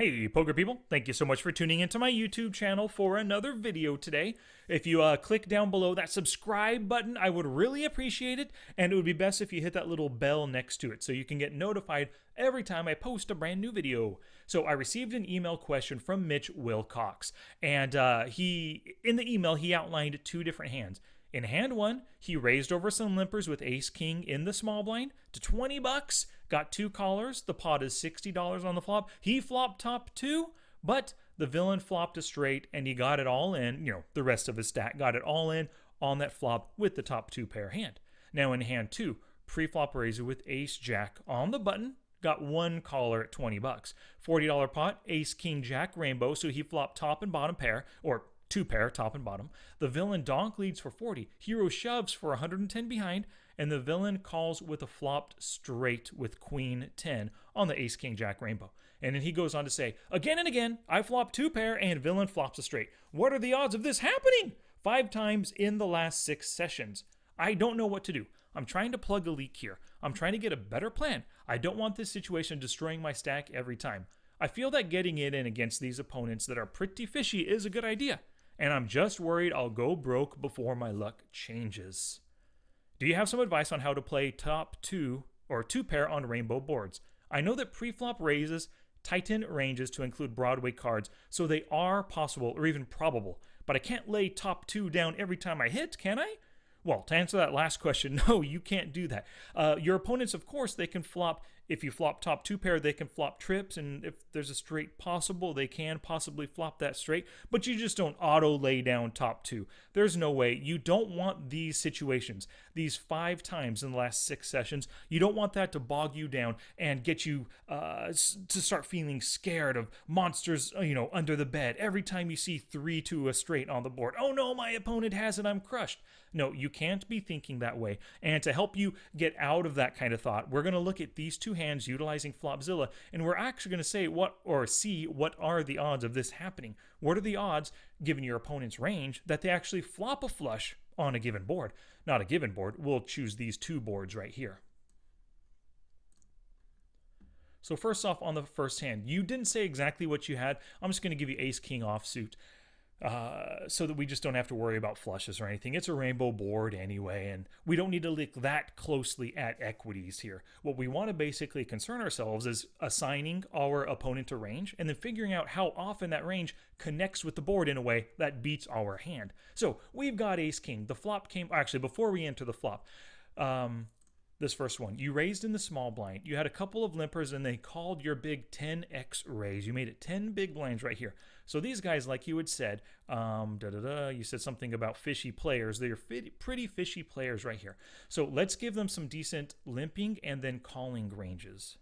Hey poker people, thank you so much for tuning into my YouTube channel for another video today. If you click down below that subscribe button, I would really appreciate it, and it would be best if you hit that little bell next to it so you can get notified every time I post a brand new video. So I received an email question from Mitch Wilcox, and in the email he outlined two different hands. In hand one, he raised over some limpers with ace king in the small blind to 20 bucks, got two callers. The pot is $60 on the flop. He flopped top two, but the villain flopped a straight and he got it all in, the rest of his stack got it all in on that flop with the top two pair hand. Now in hand two, pre-flop raiser with ace jack on the button, got one caller at 20 bucks. $40 pot, ace king jack rainbow, so he flopped top and bottom pair, or two pair, top and bottom. The villain donk leads for 40. Hero shoves for 110 behind, and the villain calls with a flopped straight with queen 10 on the ace king jack rainbow. And then he goes on to say, again and again, I flop two pair and villain flops a straight. What are the odds of this happening? 5 times in the last 6 sessions. I don't know what to do. I'm trying to plug a leak here. I'm trying to get a better plan. I don't want this situation destroying my stack every time. I feel that getting it in against these opponents that are pretty fishy is a good idea. And I'm just worried I'll go broke before my luck changes. Do you have some advice on how to play top two or two pair on rainbow boards? I know that pre-flop raises tighten ranges to include Broadway cards, so they are possible or even probable, but I can't lay top two down every time I hit, can I? Well, to answer that last question, no, you can't do that. Your opponents, of course, they can flop. If you flop top two pair, they can flop trips, and if there's a straight possible, they can possibly flop that straight, but you just don't auto lay down top two. There's no way. You don't want these situations, these 5 times in the last 6 sessions. You don't want that to bog you down and get you to start feeling scared of monsters, under the bed. Every time you see 3 to a straight on the board, oh no, my opponent has it, I'm crushed. No, you can't be thinking that way. And to help you get out of that kind of thought, we're going to look at these two hands utilizing Flopzilla, and we're actually going to say see what are the odds of this happening. What are the odds, given your opponent's range, that they actually flop a flush on a given board? Not a given board. We'll choose these two boards right here. So first off, on the first hand, you didn't say exactly what you had. I'm just going to give you ace-king offsuit. So that we just don't have to worry about flushes or anything. It's a rainbow board anyway, and we don't need to look that closely at equities here. What we want to basically concern ourselves is assigning our opponent a range and then figuring out how often that range connects with the board in a way that beats our hand. So we've got ace-king. The flop came, actually before we enter the flop, this first one, you raised in the small blind. You had a couple of limpers and they called your big 10x raise. You made it 10 big blinds right here. So these guys, like you had said, you said something about fishy players. They're pretty fishy players right here. So let's give them some decent limping and then calling ranges.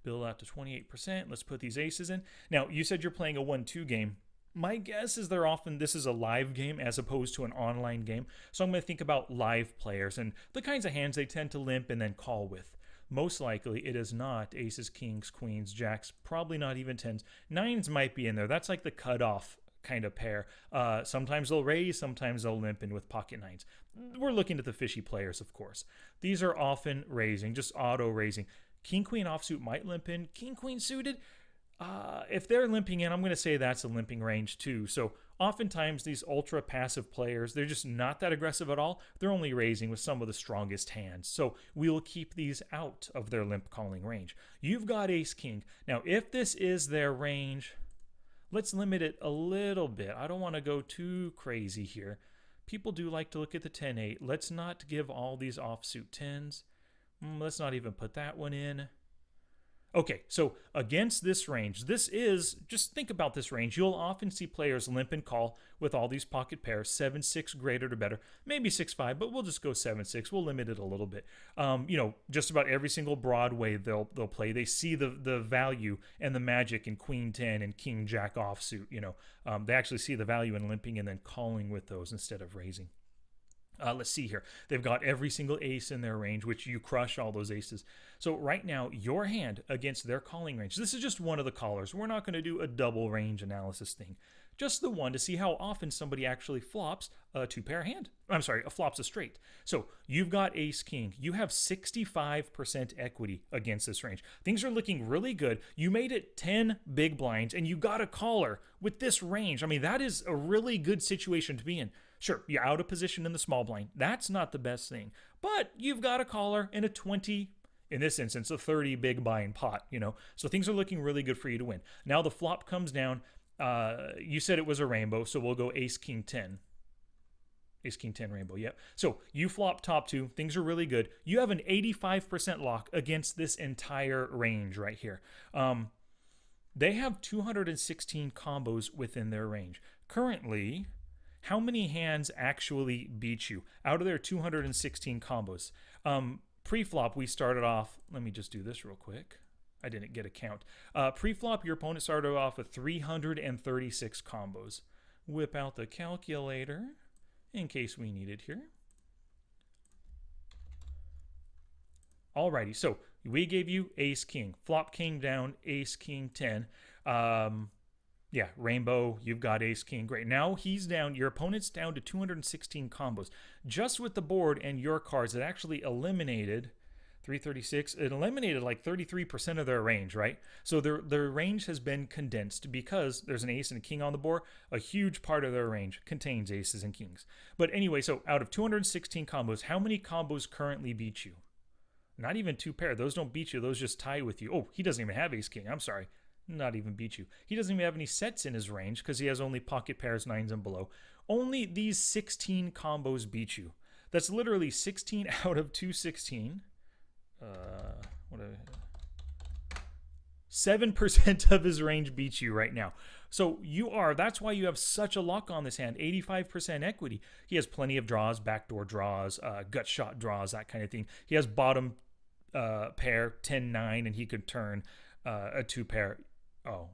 Build out to 28%. Let's put these aces in. Now, you said you're playing a 1-2 game. My guess is this is a live game as opposed to an online game. So I'm going to think about live players and the kinds of hands they tend to limp and then call with. Most likely it is not aces, kings, queens, jacks, probably not even tens. Nines might be in there. That's like the cutoff kind of pair. Sometimes they'll raise, sometimes they'll limp in with pocket nines. We're looking at the fishy players, of course. These are often raising, just auto raising. King, queen offsuit might limp in. King, queen suited, if they're limping in, I'm going to say that's a limping range too. So oftentimes these ultra passive players, they're just not that aggressive at all. They're only raising with some of the strongest hands. So we'll keep these out of their limp calling range. You've got ace king. Now if this is their range, let's limit it a little bit. I don't want to go too crazy here. People do like to look at the 10-8. Let's not give all these offsuit 10s. Let's not even put that one in. Okay, so against this range, just think about this range. You'll often see players limp and call with all these pocket pairs, 7-6 greater to better, maybe 6-5, but we'll just go 7-6. We'll limit it a little bit. Just about every single Broadway they'll play, they see the value and the magic in queen 10 and king jack offsuit. They actually see the value in limping and then calling with those instead of raising. Let's see here. They've got every single ace in their range, which you crush all those aces. So right now, your hand against their calling range, this is just one of the callers. We're not going to do a double range analysis thing. just the one, to see how often somebody actually flops a two-pair hand. I'm sorry, flops a straight. So you've got ace king. You have 65% equity against this range. Things are looking really good. You made it 10 big blinds and you got a caller with this range. I mean, that is a really good situation to be in. Sure, you're out of position in the small blind. That's not the best thing. But you've got a caller in a 20, in this instance, a 30 big blind pot, you know. So things are looking really good for you to win. Now the flop comes down. You said it was a rainbow, so we'll go ace king 10. Ace king 10 rainbow, yep. So you flop top two. Things are really good. You have an 85% lock against this entire range right here. They have 216 combos within their range. Currently, how many hands actually beat you out of their 216 combos? Pre-flop, we started off, let me just do this real quick. I didn't get a count. Pre-flop, your opponent started off with 336 combos. Whip out the calculator in case we need it here. Alrighty, so we gave you ace king. Flop king down, ace king 10. Yeah, rainbow, you've got ace king. Great. Now he's down, your opponent's down to 216 combos. Just with the board and your cards, it actually eliminated 336. It eliminated like 33% of their range, right? So their range has been condensed because there's an ace and a king on the board. A huge part of their range contains aces and kings. But anyway, so out of 216 combos, how many combos currently beat you? Not even two pair. Those don't beat you. Those just tie with you. Oh, he doesn't even have ace king. I'm sorry. Not even beat you. He doesn't even have any sets in his range because he has only pocket pairs, nines, and below. Only these 16 combos beat you. That's literally 16 out of 216. 7% of his range beats you right now. So that's why you have such a lock on this hand, 85% equity. He has plenty of draws, backdoor draws, gut shot draws, that kind of thing. He has bottom pair, 10-9, and he could turn a two pair,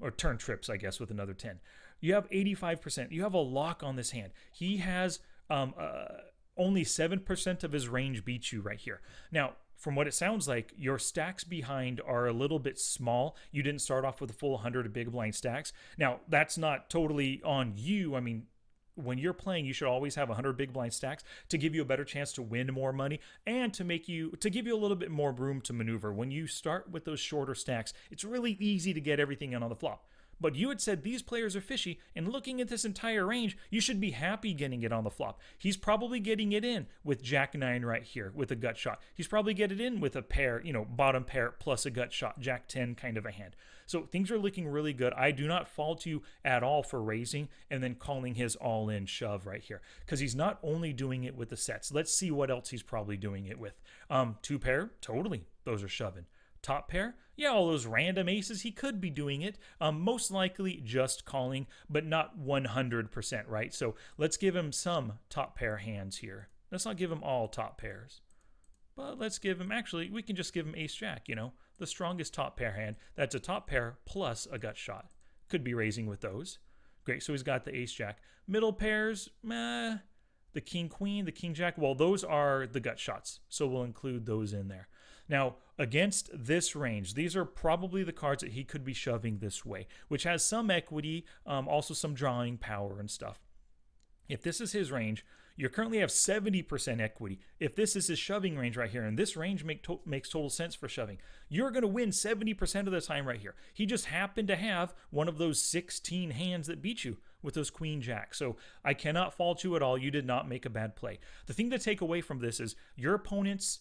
or turn trips, I guess, with another 10. You have 85%. You have a lock on this hand. He has only 7% of his range beats you right here. Now, from what it sounds like, your stacks behind are a little bit small. You didn't start off with a full 100 big blind stacks. Now, that's not totally on you. I mean, when you're playing, you should always have 100 big blind stacks to give you a better chance to win more money and to give you a little bit more room to maneuver. When you start with those shorter stacks, it's really easy to get everything in on the flop. But you had said these players are fishy, and looking at this entire range, you should be happy getting it on the flop. He's probably getting it in with Jack 9 right here with a gut shot. He's probably getting it in with a pair, bottom pair plus a gut shot, Jack 10 kind of a hand. So things are looking really good. I do not fault you at all for raising and then calling his all-in shove right here, because he's not only doing it with the sets. Let's see what else he's probably doing it with. Two pair, totally, those are shoving. Top pair, yeah, all those random aces, he could be doing it. Most likely just calling, but not 100%, right? So let's give him some top pair hands here. Let's not give him all top pairs. But let's give him, actually, we can just give him ace-jack, the strongest top pair hand. That's a top pair plus a gut shot. Could be raising with those. Great, so he's got the ace-jack. Middle pairs, the king-queen, the king-jack, well, those are the gut shots, so we'll include those in there. Now, against this range, these are probably the cards that he could be shoving this way, which has some equity, also some drawing power and stuff. If this is his range, you currently have 70% equity. If this is his shoving range right here, and this range makes total sense for shoving, you're going to win 70% of the time right here. He just happened to have one of those 16 hands that beat you with those queen jack. So I cannot fault you at all. You did not make a bad play. The thing to take away from this is your opponent's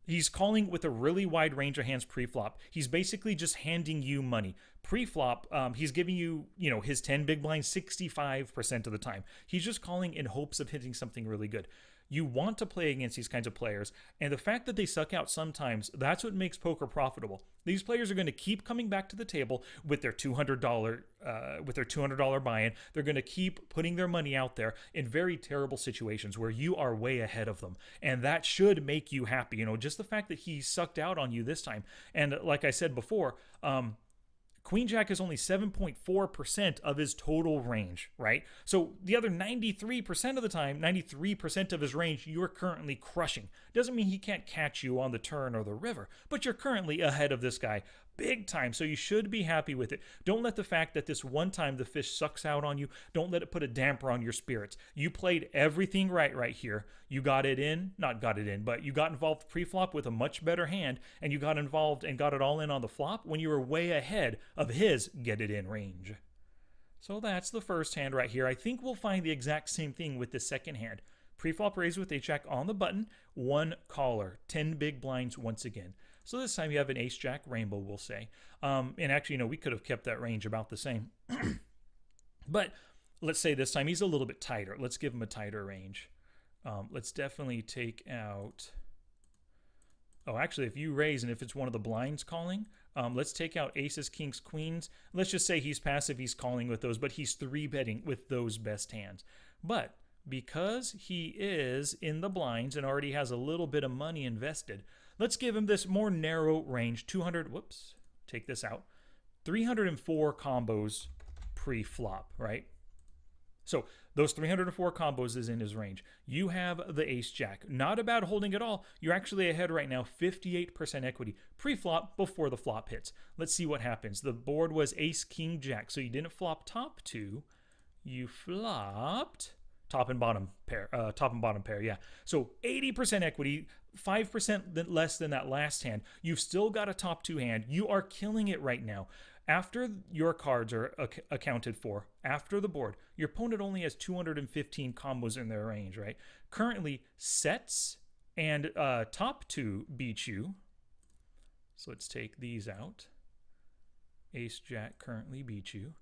he's calling with a really wide range of hands pre-flop. He's basically just handing you money. Pre-flop, he's giving you, his 10 big blinds 65% of the time. He's just calling in hopes of hitting something really good. You want to play against these kinds of players, and the fact that they suck out sometimes, that's what makes poker profitable. These players are going to keep coming back to the table with their $200 buy-in. They're going to keep putting their money out there in very terrible situations where you are way ahead of them, and that should make you happy. Just the fact that he sucked out on you this time, and like I said before, Queen Jack is only 7.4% of his total range, right? So the other 93% of the time, 93% of his range, you are currently crushing. Doesn't mean he can't catch you on the turn or the river, but you're currently ahead of this guy big time. So you should be happy with it. Don't let the fact that this one time the fish sucks out on you, don't let it put a damper on your spirits. You played everything right here. You got it in, not got it in, but you got involved pre-flop with a much better hand, and you got involved and got it all in on the flop when you were way ahead of his get it in range. So that's the first hand right here. I think we'll find the exact same thing with the second hand. Pre-flop raise with ace-jack on the button, 1 caller, 10 big blinds once again. So this time you have an ace-jack rainbow, we'll say. And actually, we could have kept that range about the same. But let's say this time he's a little bit tighter. Let's give him a tighter range. Let's definitely take out... Oh, actually, if you raise and if it's one of the blinds calling, let's take out aces, kings, queens. Let's just say he's passive, he's calling with those, but he's 3-betting with those best hands. But because he is in the blinds and already has a little bit of money invested, let's give him this more narrow range, 200, whoops, take this out, 304 combos pre-flop, right? So those 304 combos is in his range. You have the ace-jack. Not about holding at all. You're actually ahead right now, 58% equity. Pre-flop before the flop hits. Let's see what happens. The board was ace-king-jack, so you didn't flop top 2. You flopped... top and bottom pair, yeah. So 80% equity, 5% less than that last hand. You've still got a top 2 hand. You are killing it right now. After your cards are accounted for, after the board, your opponent only has 215 combos in their range, right? Currently, sets and top 2 beat you. So let's take these out. Ace-jack currently beat you.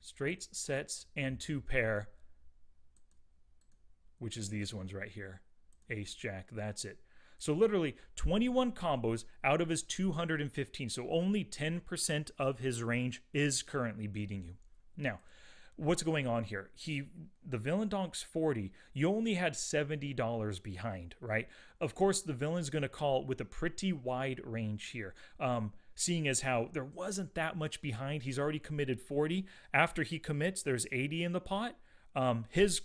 Straights, sets, and 2 pair, which is these ones right here. Ace, jack, that's it. So literally 21 combos out of his 215. So only 10% of his range is currently beating you. Now, what's going on here? The villain donks 40. You only had $70 behind, right? Of course, the villain's going to call with a pretty wide range here. Seeing as how there wasn't that much behind, he's already committed 40. After he commits, there's 80 in the pot.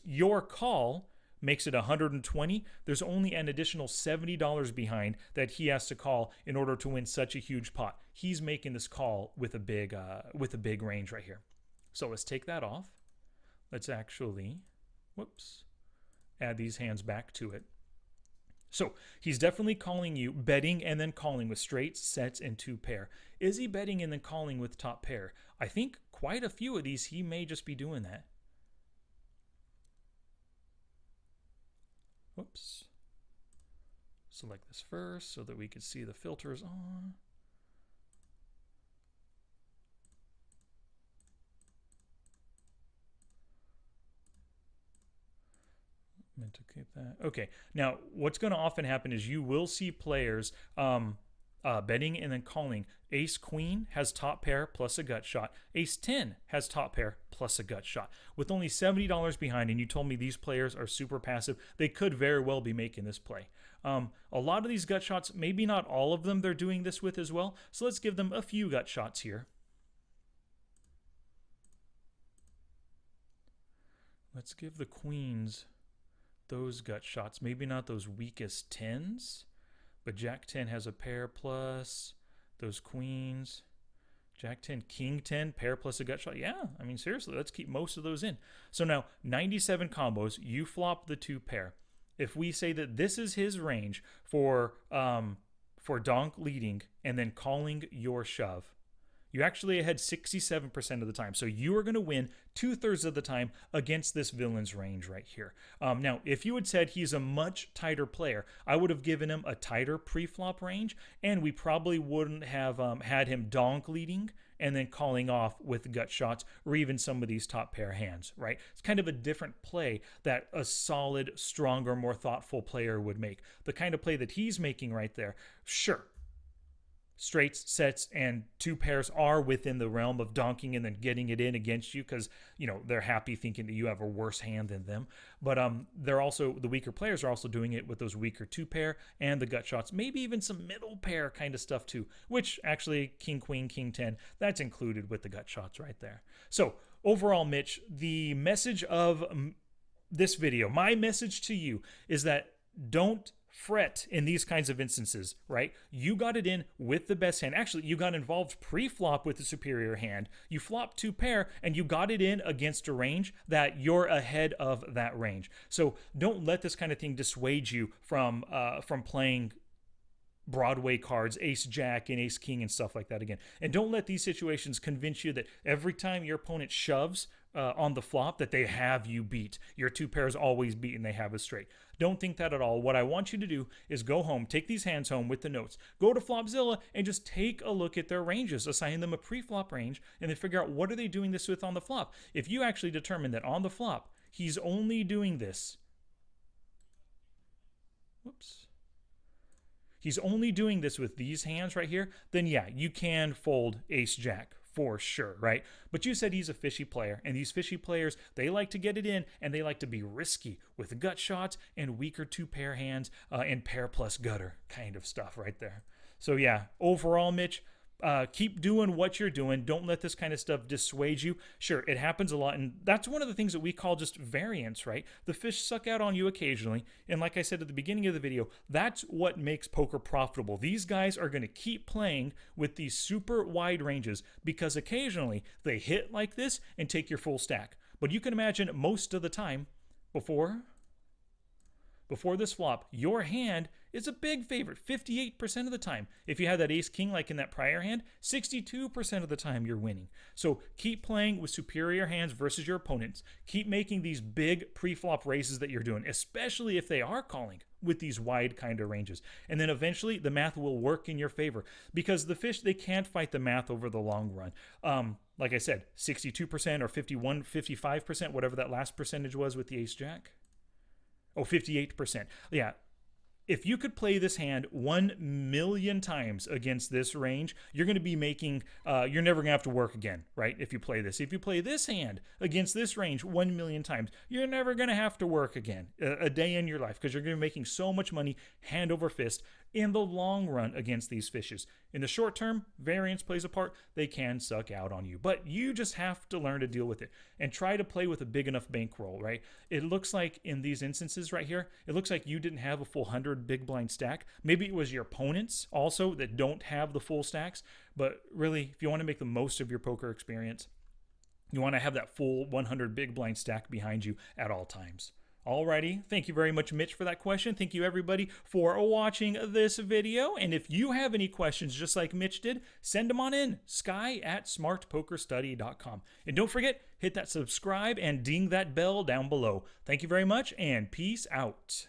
Your call makes it 120. There's only an additional $70 behind that he has to call in order to win such a huge pot. He's making this call with a big range right here. So let's take that off. Let's actually, whoops, add these hands back to it. So he's definitely calling you, betting and then calling with straights, sets, and 2 pair. Is he betting and then calling with top pair? I think quite a few of these he may just be doing that. Whoops. Select this first so that we can see the filters on. Meant to keep that. Okay. Now, what's going to often happen is you will see players betting and then calling. Ace Queen has top pair plus a gut shot. Ace 10 has top pair plus a gut shot. With only $70 behind, and you told me these players are super passive, they could very well be making this play. A lot of these gut shots, maybe not all of them they're doing this with as well. So let's give them a few gut shots here. Let's give the queens those gut shots. Maybe not those weakest 10s, but Jack 10 has a pair plus those queens. Jack 10, King 10, pair plus a gut shot. Yeah, I mean, seriously, let's keep most of those in. So now, 97 combos, you flop the 2 pair. If we say that this is his range for donk leading and then calling your shove, you actually had 67% of the time. So you are going to win 2/3 of the time against this villain's range right here. Now, if you had said he's a much tighter player, I would have given him a tighter pre-flop range, and we probably wouldn't have had him donk leading and then calling off with gut shots or even some of these top pair hands, right? It's kind of a different play that a solid, stronger, more thoughtful player would make. The kind of play that he's making right there, sure. Straights, sets, and 2 pairs are within the realm of donking and then getting it in against you because, they're happy thinking that you have a worse hand than them. But they're also, the weaker players are also doing it with those weaker 2 pair and the gut shots, maybe even some middle pair kind of stuff too, which actually King, Queen, King 10, that's included with the gut shots right there. So overall, Mitch, the message of this video, my message to you is that don't fret in these kinds of instances, right? You got it in with the best hand. Actually, you got involved pre-flop with the superior hand. You flopped 2 pair and you got it in against a range that you're ahead of that range. So don't let this kind of thing dissuade you from playing Broadway cards, ace jack and ace king and stuff like that again. And don't let these situations convince you that every time your opponent shoves on the flop that they have you beat. Your 2 pairs always beat and they have a straight. Don't think that at all. What I want you to do is go home, take these hands home with the notes, go to Flopzilla and just take a look at their ranges, assign them a pre-flop range, and then figure out what are they doing this with on the flop. If you actually determine that on the flop, he's only doing this. Whoops. He's only doing this with these hands right here, then yeah, you can fold ace jack for sure, right? But you said he's a fishy player, and these fishy players, they like to get it in, and they like to be risky with gut shots and weaker 2 pair hands and pair plus gutter kind of stuff right there. So yeah, overall, Mitch, keep doing what you're doing. Don't let this kind of stuff dissuade you. Sure, it happens a lot, and that's one of the things that we call just variance, right? The fish suck out on you occasionally, and like I said at the beginning of the video, that's what makes poker profitable. These guys are going to keep playing with these super wide ranges because occasionally they hit like this and take your full stack. But you can imagine most of the time before this flop, your hand is a big favorite 58% of the time. If you have that ace king like in that prior hand, 62% of the time you're winning. So keep playing with superior hands versus your opponents. Keep making these big pre-flop raises that you're doing, especially if they are calling with these wide kind of ranges. And then eventually the math will work in your favor because the fish, they can't fight the math over the long run. Like I said, 62% or 51, 55%, whatever that last percentage was with the ace jack. Oh, 58%. Yeah. If you could play this hand 1,000,000 times against this range, you're going to be making, you're never going to have to work again, right? If you play this. If you play this hand against this range 1,000,000 times, you're never going to have to work again a day in your life because you're going to be making so much money hand over fist in the long run against these fishes. In the short term, variance plays a part. They can suck out on you, but you just have to learn to deal with it and try to play with a big enough bankroll, right? It looks like in these instances right here, it looks like you didn't have a full 100 big blind stack. Maybe it was your opponents also that don't have the full stacks, but really, if you want to make the most of your poker experience, you want to have that full 100 big blind stack behind you at all times. Alrighty, thank you very much, Mitch, for that question. Thank you, everybody, for watching this video. And if you have any questions, just like Mitch did, send them on in, sky@smartpokerstudy.com. And don't forget, hit that subscribe and ding that bell down below. Thank you very much, and peace out.